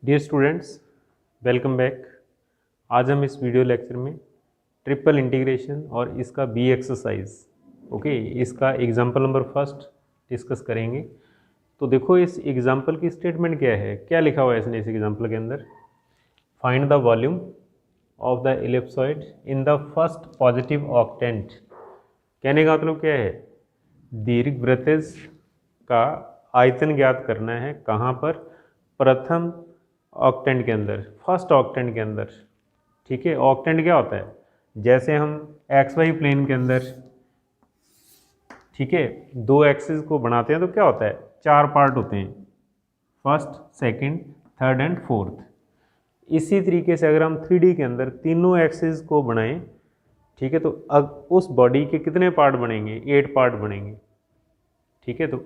Dear students, welcome back. आज हम इस वीडियो लेक्चर में ट्रिपल इंटीग्रेशन और इसका बी एक्सरसाइज इसका एग्जाम्पल नंबर फर्स्ट डिस्कस करेंगे। तो देखो इस एग्जाम्पल की स्टेटमेंट क्या है, क्या लिखा हुआ है इसने इस एग्जाम्पल के अंदर। Find the volume of the ellipsoid in the first positive octant. कहने का मतलब क्या है, दीर्घवृत्तिज का आयतन ज्ञात करना है। कहाँ पर? प्रथम ऑक्टेंट के अंदर, फर्स्ट ऑक्टेंट के अंदर। ठीक है, ऑक्टेंट क्या होता है? जैसे हम एक्स वाई प्लेन के अंदर, ठीक है, दो एक्सिस को बनाते हैं तो क्या होता है, चार पार्ट होते हैं, first, second, third and fourth. इसी तरीके से अगर हम 3D के अंदर तीनों एक्सिस को बनाएं, ठीक है, तो अब उस बॉडी के कितने पार्ट बनेंगे? 8 पार्ट बनेंगे। ठीक है, तो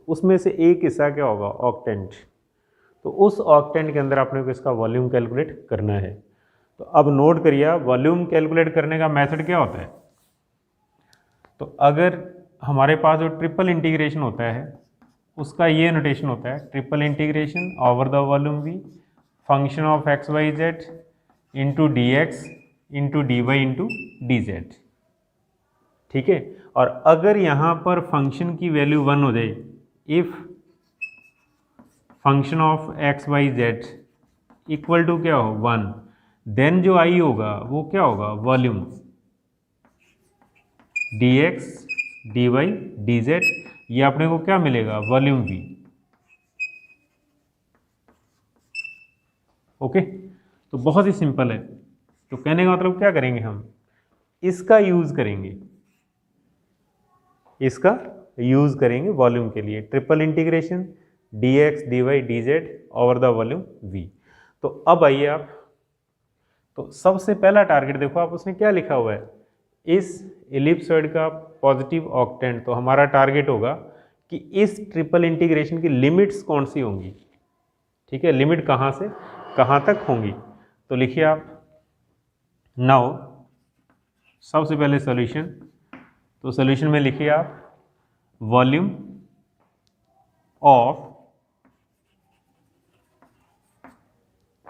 उसमें से एक हिस्सा क्या होगा? ऑक्टेंट। तो उस ऑक्टेंट के अंदर आपने को इसका वॉल्यूम कैलकुलेट करना है। तो अब नोट करिए, वॉल्यूम कैलकुलेट करने का मेथड क्या होता है। तो अगर हमारे पास जो ट्रिपल इंटीग्रेशन होता है उसका ये नोटेशन होता है, triple integration over the volume v, function of x y z into D x into D y into d z. ठीक है, और अगर यहाँ पर फंक्शन की वैल्यू 1 हो जाए, if function of x y z equal to क्या हो 1, देन जो आई होगा वो क्या होगा? Volume d x D Y D z, ये अपने को क्या मिलेगा? Volume we. ओके, तो बहुत ही सिंपल है। तो कहने का मतलब क्या करेंगे, हम इसका यूज करेंगे, इसका यूज करेंगे वॉल्यूम के लिए। Triple integration d x D Y D z over the volume v. तो अब आइए आप, तो सबसे पहला टारगेट देखो आप, उसने क्या लिखा हुआ है, इस इलिप्सॉइड का पॉजिटिव ऑक्टेंट। तो हमारा टारगेट होगा कि इस ट्रिपल इंटीग्रेशन की लिमिट्स कौन सी होंगी। ठीक है, लिमिट कहाँ से कहाँ तक होंगी। तो लिखिए आप, नाउ सबसे पहले सॉल्यूशन। तो सॉल्यूशन में लिखिए आप, volume of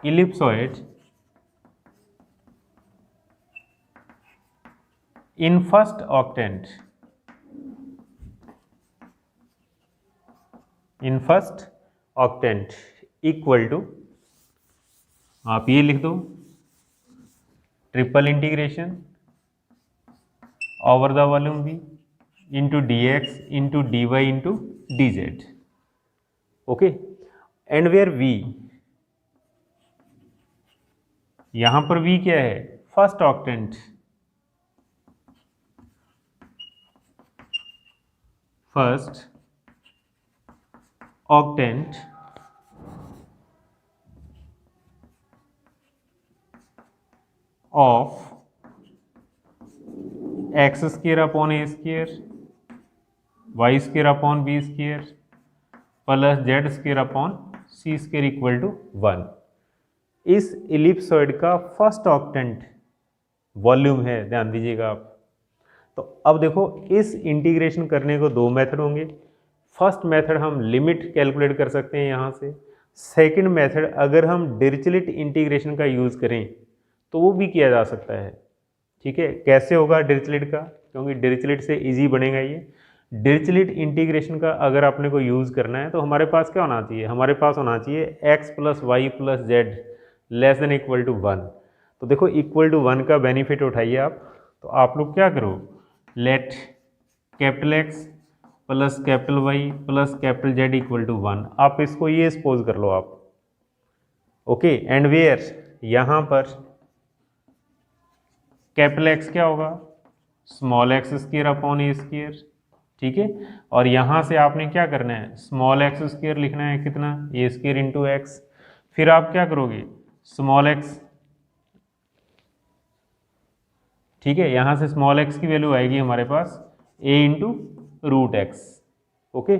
ellipsoid in first octant, in first octant equal to, आप ये लिख दो, triple integration over the volume v into D x into D y into d z. Okay, and where v, यहां पर v क्या है? First octant, first octant of x square upon a square y square upon B square plus z square upon c square equal to 1। इस ellipsoid का first octant volume है, ध्यान दीजिएगा आप। तो अब देखो, इस इंटीग्रेशन करने को दो मेथड होंगे। फर्स्ट मेथड हम लिमिट कैलकुलेट कर सकते हैं यहाँ से। सेकंड मेथड अगर हम डिरिचलेट इंटीग्रेशन का यूज़ करें तो वो भी किया जा सकता है। ठीक है, कैसे होगा डिरिचलेट का, क्योंकि डिरिचलेट से इजी बनेगा ये। डिरिचलेट इंटीग्रेशन का अगर आपने को यूज़ करना है तो हमारे पास क्या होना चाहिए? हमारे पास होना चाहिए x plus y plus z less than equal to 1। तो देखो इक्वल टू 1 का बेनिफिट उठाइए आप। तो आप लोग क्या करो, let capital x plus capital y plus capital Z equal to 1। आप इसको ये सपोज कर लो आप। ओके, एंड वेयर, यहाँ पर कैपिटल एक्स क्या होगा? Small x square upon a square. ठीक है, और यहाँ से आपने क्या करना है? स्मॉल एक्स स्क्वायर लिखना है, कितना? ए स्क्वायर इंटू एक्स। फिर आप क्या करोगे? स्मॉल एक्स, ठीक है, यहाँ से स्मॉल एक्स की वैल्यू आएगी हमारे पास a into root x. Okay,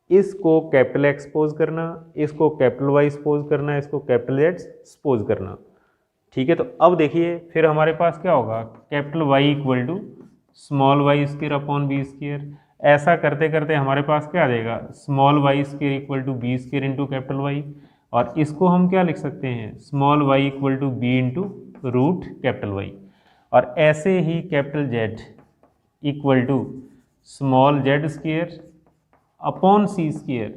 इसको कैपिटल एक्स सपोज करना, इसको कैपिटल वाई सपोज करना, इसको कैपिटल जेड सपोज करना। ठीक है, तो अब देखिए फिर हमारे पास क्या होगा? Capital Y equal to small Y square upon B square. ऐसा करते करते हमारे पास क्या आ जाएगा? Small Y square equal to B square into capital Y और इसको हम क्या लिख सकते हैं, small y equal to B into root capital Y. और ऐसे ही capital Z equal to small Z square upon C square.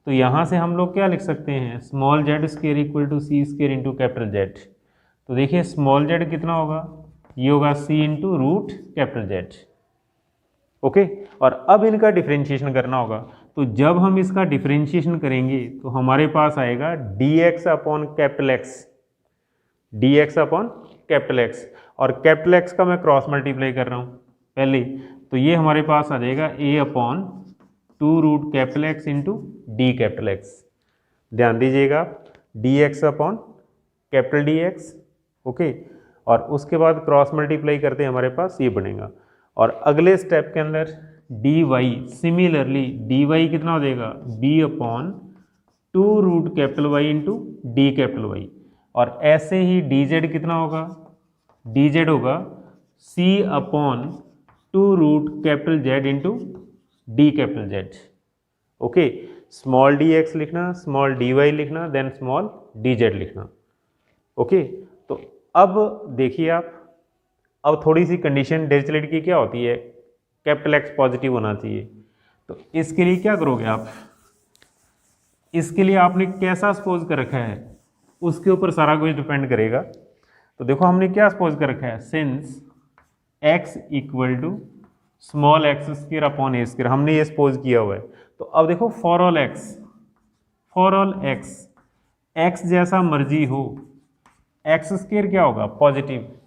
तो यहाँ से हम लोग क्या लिख सकते हैं, small Z square equal to C square into capital Z. तो देखिए स्मॉल जेड कितना होगा, ये होगा C into root capital Z. Okay, और अब इनका डिफरेंशिएशन करना होगा। तो जब हम इसका डिफरेंशिएशन करेंगे तो हमारे पास आएगा D X upon capital x, D X upon capital x, और कैपिटल एक्स का मैं क्रॉस मल्टीप्लाई कर रहा हूँ पहले, तो ये हमारे पास आ जाएगा A upon two root capital X into D capital X. ध्यान दीजिएगा, D X upon capital D X. Okay, और उसके बाद क्रॉस मल्टीप्लाई करते हैं हमारे पास ये बनेगा। और अगले स्टेप के अंदर d y, similarly d y कितना हो जाएगा, b upon two root capital Y into D capital Y. और ऐसे ही डी जेड कितना होगा, डी जेड होगा C upon two root capital Z into D capital Z. Okay, small D X लिखना, small D Y लिखना, then small D Z लिखना। Okay, तो अब देखिए आप, अब थोड़ी सी कंडीशन डिरिचलेट की क्या होती है, कैपिटल एक्स पॉजिटिव होना चाहिए। तो इसके लिए क्या करोगे आप, इसके लिए आपने कैसा सपोज कर रखा है उसके ऊपर सारा कुछ डिपेंड करेगा। तो देखो हमने क्या सपोज कर रखा है, since x equal to small x square upon a square, हमने ये सपोज किया हुआ है। तो अब देखो फॉर ऑल एक्स, एक्स जैसा मर्जी हो, एक्स स्क्वायर क्या होगा, पॉजिटिव।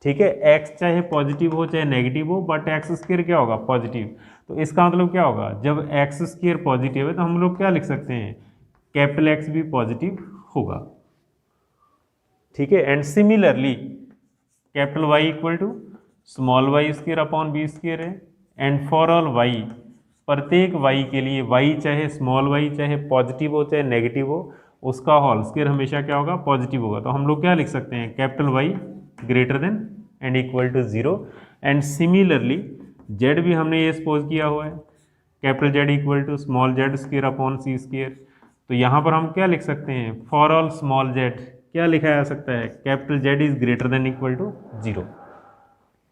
ठीक है, एक्स चाहे पॉजिटिव हो चाहे नेगेटिव हो, बट एक्स स्क्वायर क्या होगा, पॉजिटिव। तो इसका मतलब क्या होगा, जब एक्स स्क्वायर पॉजिटिव है तो हम लोग क्या लिख सकते हैं, कैपिटल एक्स भी पॉजिटिव होगा। ठीक है, and similarly capital Y equal to small Y square upon B square है। एंड फॉर ऑल वाई, प्रत्येक वाई के लिए, वाई चाहे स्मॉल वाई चाहे पॉजिटिव हो चाहे नेगेटिव हो, उसका होल स्क्वायर हमेशा क्या होगा, पॉजिटिव होगा। तो हम लोग क्या लिख सकते हैं, capital y greater than and equal to 0। And similarly z भी हमने ये सपोज किया हुआ है, capital Z equal to small z square upon c square. तो यहाँ पर हम क्या लिख सकते हैं, फॉर ऑल स्मॉल जेड क्या लिखा जा सकता है, capital z is greater than equal to 0।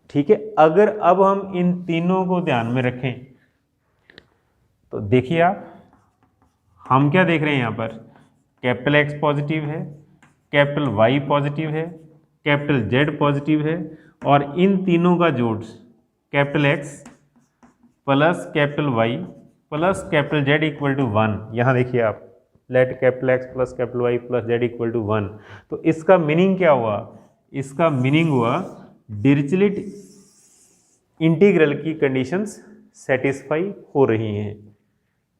ठीक है, अगर अब हम इन तीनों को ध्यान में रखें तो देखिए आप, हम क्या देख रहे हैं यहाँ पर, कैपिटल एक्स पॉजिटिव है, कैपिटल वाई पॉजिटिव है, कैपिटल जेड पॉजिटिव है, और इन तीनों का जोड़ capital x plus capital y plus capital Z equal to 1। यहाँ देखिए आप, let capital x plus capital y plus z equal to 1। तो इसका मीनिंग क्या हुआ, इसका मीनिंग हुआ डिरिचलेट इंटीग्रल की कंडीशंस सेटिस्फाई हो रही हैं।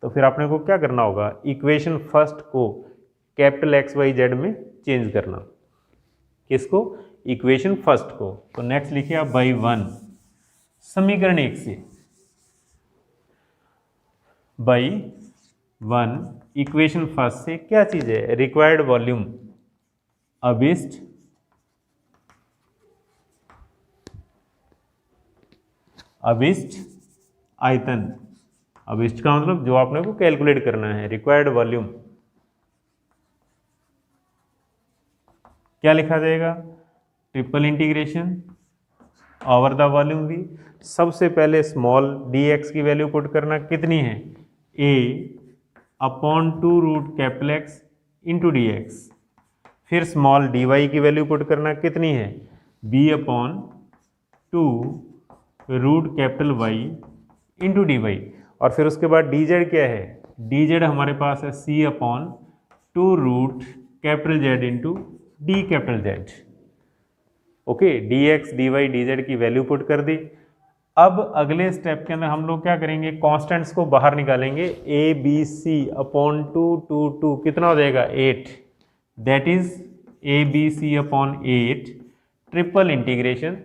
तो फिर आपने को क्या करना होगा, इक्वेशन फर्स्ट को कैपिटल एक्स वाई जेड में चेंज करना। किसको, इक्वेशन फर्स्ट को। तो नेक्स्ट लिखिए आप बाई 1, समीकरण 1 से, बाई 1 इक्वेशन फर्स्ट से क्या चीज है, रिक्वायर्ड वॉल्यूम अबिस्ट आयतन। अबिस्ट का मतलब जो आपने को कैलकुलेट करना है, रिक्वायर्ड वॉल्यूम क्या लिखा जाएगा, triple integration over the volume V. सबसे पहले स्मॉल डी एक्स की वैल्यू पुट करना, कितनी है, A upon two root capital X into D X. फिर स्मॉल डी वाई की वैल्यू पुट करना, कितनी है, B upon two root capital Y into D Y. और फिर उसके बाद डी जेड क्या है, डी जेड हमारे पास है C upon two root capital Z into D capital Z. Okay, D x D Y D Z की वैल्यू पुट कर दी। अब अगले स्टेप के अंदर हम लोग क्या करेंगे, कॉन्स्टेंट्स को बाहर निकालेंगे, a b c upon two कितना हो जाएगा, 8। That is a b c upon 8 triple integration.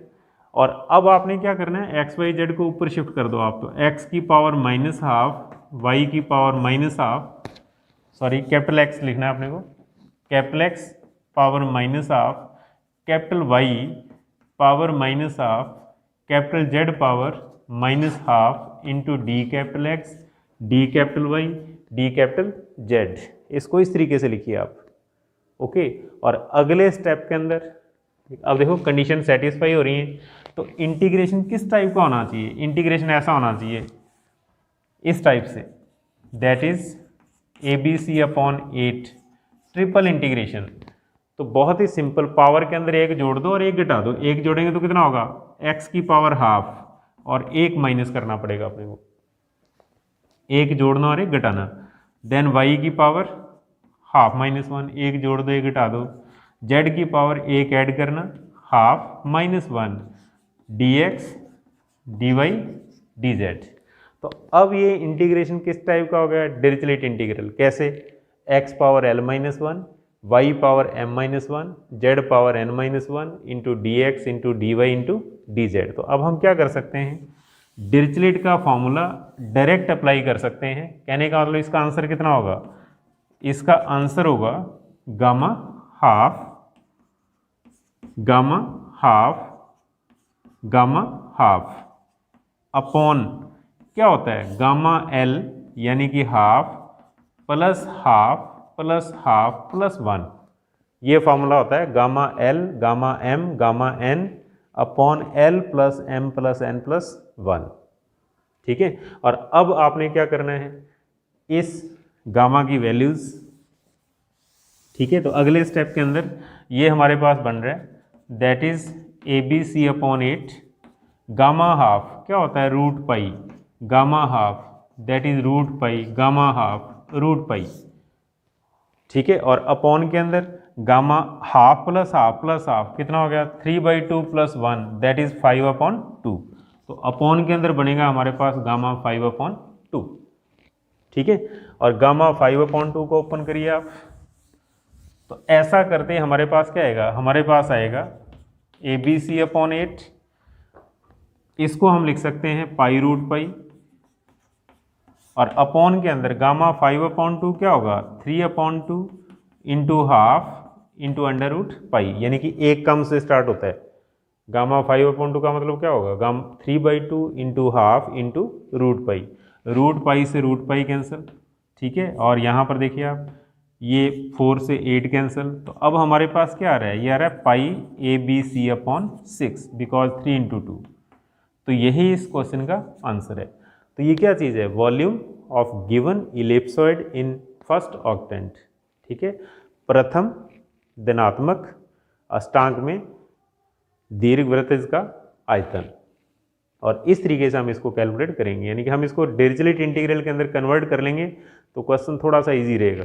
और अब आपने क्या करना है, एक्स वाई जेड को ऊपर शिफ्ट कर दो आप। तो एक्स की पावर -12, वाई की पावर -12, सॉरी कैपिटल एक्स लिखना है अपने को, capital x power -12, capital y power -12, capital z power -12 into D capital x d capital y d capital z इसको इस तरीके से लिखिए आप, ओके। और अगले स्टेप के अंदर अब देखो कंडीशन सेटिस्फाई हो रही है, तो इंटीग्रेशन किस टाइप का होना चाहिए, इंटीग्रेशन ऐसा होना चाहिए इस टाइप से, that is ABC upon 8 triple integration. तो बहुत ही सिंपल, पावर के अंदर एक जोड़ दो और एक घटा दो, एक जोड़ेंगे तो कितना होगा x की पावर हाफ और एक माइनस करना पड़ेगा अपने को, एक जोड़ना और एक घटाना, देन y की पावर हाफ माइनस 1, एक जोड़ दो एक घटा दो, z की पावर एक ऐड करना half minus 1, dx dy dz। तो अब ये इंटीग्रेशन किस टाइप का हो गया, डिरिचलेट इंटीग्रल। कैसे, x power l minus 1, y power m minus 1, z power n minus 1 into D x into D y into d z. तो अब हम क्या कर सकते हैं, डिरिचलेट का फॉर्मूला डायरेक्ट अप्लाई कर सकते हैं। कहने का मतलब इसका आंसर कितना होगा, इसका आंसर होगा gamma half gamma half gamma half upon क्या होता है गामा एल यानी कि half plus half plus half plus 1। ये फॉर्मूला होता है gamma l gamma m gamma n upon l plus m plus n plus 1। ठीक है, और अब आपने क्या करना है, इस गामा की वैल्यूज, ठीक है, तो अगले स्टेप के अंदर ये हमारे पास बन रहा है, that is ABC upon 8 gamma half क्या होता है root pi gamma half that is root pi gamma half root pi. ठीक है, और अपॉन के अंदर गामा हाफ प्लस हाफ कितना हो गया 3/2 प्लस 1 दैट इज 5/2। तो अपॉन के अंदर बनेगा हमारे पास गामा 5/2। ठीक है, और गामा 5/2 को ओपन करिए आप, तो ऐसा करते हमारे पास क्या आएगा, हमारे पास आएगा ABC अपॉन 8, इसको हम लिख सकते हैं पाई रूट पाई, और अपॉन के अंदर गामा 5/2 क्या होगा 3/2 into half into under root pi, यानी कि एक कम से स्टार्ट होता है। गामा 5/2 का मतलब क्या होगा, gamma 3/2 into half into root pi से रूट पाई कैंसिल। ठीक है, और यहाँ पर देखिए आप ये 4 से 8 कैंसिल, तो अब हमारे पास क्या आ रहा है, ये आ रहा है पाई ABC अपॉन 6 बिकॉज 3 इंटू 2। तो यही इस क्वेश्चन का आंसर है। तो ये क्या चीज़ है, volume of given ellipsoid in first octant. ठीक है, प्रथम धनात्मक अष्टांक में दीर्घवृत्त का आयतन, और इस तरीके से हम इसको कैलकुलेट करेंगे, यानी कि हम इसको डिरिचलेट इंटीग्रल के अंदर कन्वर्ट कर लेंगे तो क्वेश्चन थोड़ा सा इजी रहेगा।